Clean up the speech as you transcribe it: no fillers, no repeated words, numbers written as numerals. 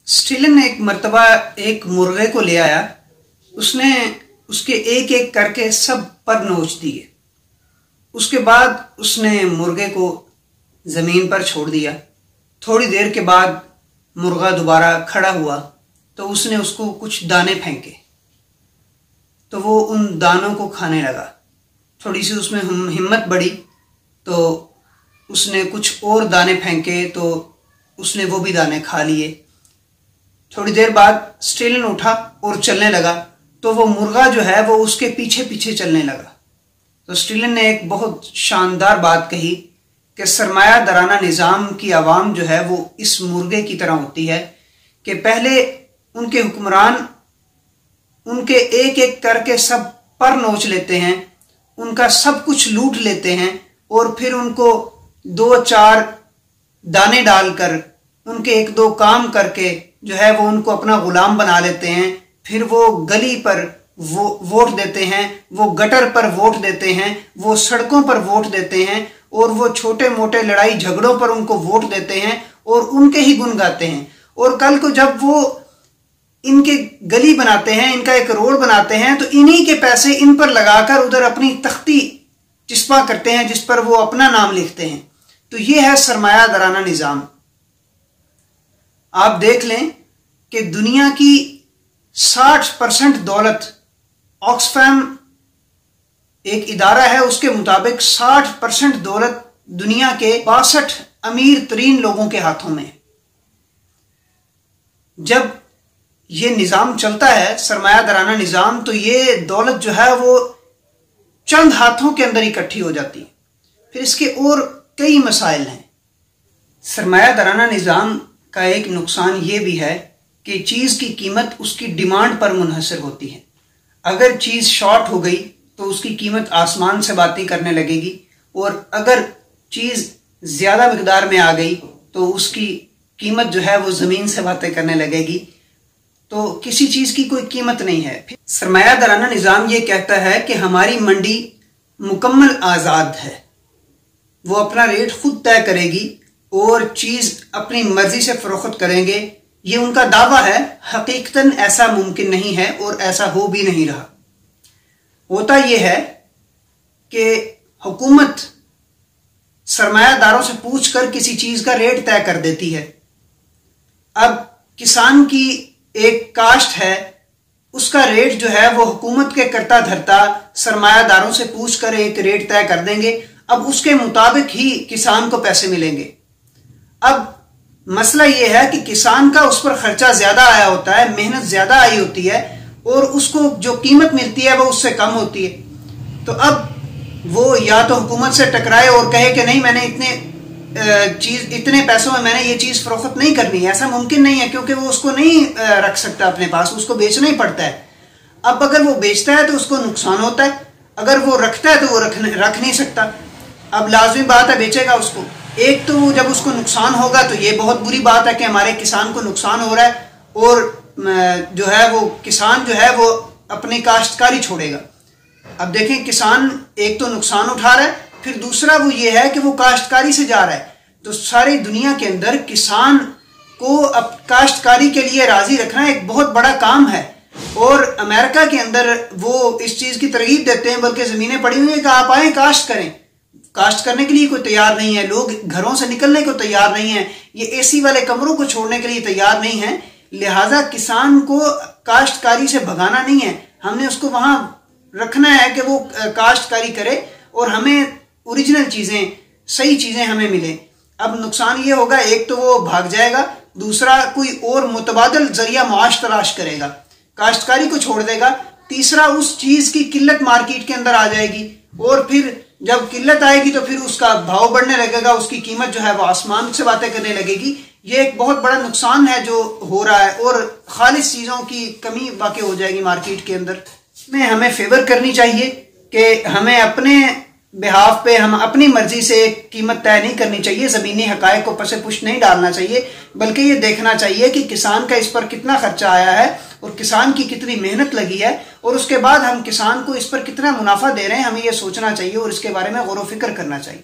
स्टीलन ने एक मर्तबा एक मुर्गे को ले आया। उसने उसके एक एक करके सब पर नोच दिए। उसके बाद उसने मुर्गे को ज़मीन पर छोड़ दिया। थोड़ी देर के बाद मुर्गा दोबारा खड़ा हुआ तो उसने उसको कुछ दाने फेंके तो वो उन दानों को खाने लगा। थोड़ी सी उसमें हिम्मत बढ़ी तो उसने कुछ और दाने फेंके तो उसने वो भी दाने खा लिए। थोड़ी देर बाद स्टीलन उठा और चलने लगा तो वो मुर्गा जो है वो उसके पीछे पीछे चलने लगा। तो स्टीलन ने एक बहुत शानदार बात कही कि सरमाया दराना निज़ाम की आवाम जो है वो इस मुर्गे की तरह होती है कि पहले उनके हुक्मरान उनके एक एक करके सब पर नोच लेते हैं, उनका सब कुछ लूट लेते हैं और फिर उनको दो चार दाने डालकर उनके एक दो काम करके जो है वो उनको अपना गुलाम बना लेते हैं। फिर वो गली पर वो वोट देते हैं, वो गटर पर वोट देते हैं, वो सड़कों पर वोट देते हैं और वो छोटे मोटे लड़ाई झगड़ों पर उनको वोट देते हैं और उनके ही गुण गाते हैं। और कल को जब वो इनके गली बनाते हैं, इनका एक रोड बनाते हैं तो इन्हीं के पैसे इन पर लगाकर उधर अपनी तख्ती चिस्पा करते हैं जिस पर वो अपना नाम लिखते हैं। तो ये है सरमाया दराना निज़ाम। आप देख लें कि दुनिया की 60% दौलत, ऑक्सफैम एक इदारा है उसके मुताबिक 60% दौलत दुनिया के 62 अमीर तरीन लोगों के हाथों में। जब ये निज़ाम चलता है सरमाया दराना निज़ाम तो ये दौलत जो है वो चंद हाथों के अंदर इकट्ठी हो जाती है। फिर इसके और कई मसाइल हैं। सरमाया दराना निज़ाम का एक नुकसान ये भी है कि चीज़ की कीमत उसकी डिमांड पर मुनहसर होती है। अगर चीज़ शॉर्ट हो गई तो उसकी कीमत आसमान से बातें करने लगेगी और अगर चीज़ ज़्यादा मिकदार में आ गई तो उसकी कीमत जो है वो ज़मीन से बातें करने लगेगी। तो किसी चीज़ की कोई कीमत नहीं है। सरमाया दराना निज़ाम ये कहता है कि हमारी मंडी मुकम्मल आज़ाद है, वो अपना रेट खुद तय करेगी और चीज़ अपनी मर्जी से फरोख्त करेंगे। ये उनका दावा है, हकीकतन ऐसा मुमकिन नहीं है और ऐसा हो भी नहीं रहा। होता यह है कि हुकूमत सरमायादारों से पूछकर किसी चीज़ का रेट तय कर देती है। अब किसान की एक काश्त है, उसका रेट जो है वो हुकूमत के करता धरता सरमायादारों से पूछकर एक रेट तय कर देंगे। अब उसके मुताबिक ही किसान को पैसे मिलेंगे। अब मसला ये है कि किसान का उस पर खर्चा ज़्यादा आया होता है, मेहनत ज़्यादा आई होती है और उसको जो कीमत मिलती है वो उससे कम होती है। तो अब वो या तो हुकूमत से टकराए और कहे कि नहीं, मैंने इतने पैसों में मैंने ये चीज़ फरोख्त नहीं करनी है। ऐसा मुमकिन नहीं है क्योंकि वो उसको नहीं रख सकता अपने पास, उसको बेचना ही पड़ता है। अब अगर वो बेचता है तो उसको नुकसान होता है, अगर वो रखता है तो वो रख नहीं सकता। अब लाजमी बात है बेचेगा उसको। एक तो जब उसको नुकसान होगा तो ये बहुत बुरी बात है कि हमारे किसान को नुकसान हो रहा है और जो है वो किसान जो है वो अपनी काश्तकारी छोड़ेगा। अब देखें, किसान एक तो नुकसान उठा रहा है, फिर दूसरा वो ये है कि वो काश्तकारी से जा रहा है। तो सारी दुनिया के अंदर किसान को अब काश्तकारी के लिए राजी रखना एक बहुत बड़ा काम है और अमेरिका के अंदर वो इस चीज़ की तरगीब देते हैं, बल्कि ज़मीनें पड़ी हुई हैं कि आप आएँ काश्त करें। काश्त करने के लिए कोई तैयार नहीं है, लोग घरों से निकलने को तैयार नहीं है, ये एसी वाले कमरों को छोड़ने के लिए तैयार नहीं है। लिहाजा किसान को काश्तकारी से भगाना नहीं है, हमने उसको वहाँ रखना है कि वो काश्तकारी करे और हमें ओरिजिनल चीज़ें, सही चीज़ें हमें मिले। अब नुकसान ये होगा, एक तो वो भाग जाएगा, दूसरा कोई और मुतबादल जरिया मुआश तलाश करेगा, काश्तकारी को छोड़ देगा, तीसरा उस चीज़ की किल्लत मार्केट के अंदर आ जाएगी और फिर जब किल्लत आएगी तो फिर उसका भाव बढ़ने लगेगा, उसकी कीमत जो है वो आसमान से बातें करने लगेगी। ये एक बहुत बड़ा नुकसान है जो हो रहा है और खालिस चीज़ों की कमी वाक़ई हो जाएगी मार्केट के अंदर। इसमें हमें फेवर करनी चाहिए कि हमें अपने बिहाफ पे हम अपनी मर्जी से कीमत तय नहीं करनी चाहिए, ज़मीनी हक़ाइक़ को पसे पुश नहीं डालना चाहिए, बल्कि ये देखना चाहिए कि किसान का इस पर कितना खर्चा आया है और किसान की कितनी मेहनत लगी है और उसके बाद हम किसान को इस पर कितना मुनाफा दे रहे हैं, हमें ये सोचना चाहिए और इसके बारे में गौर व फिक्र करना चाहिए।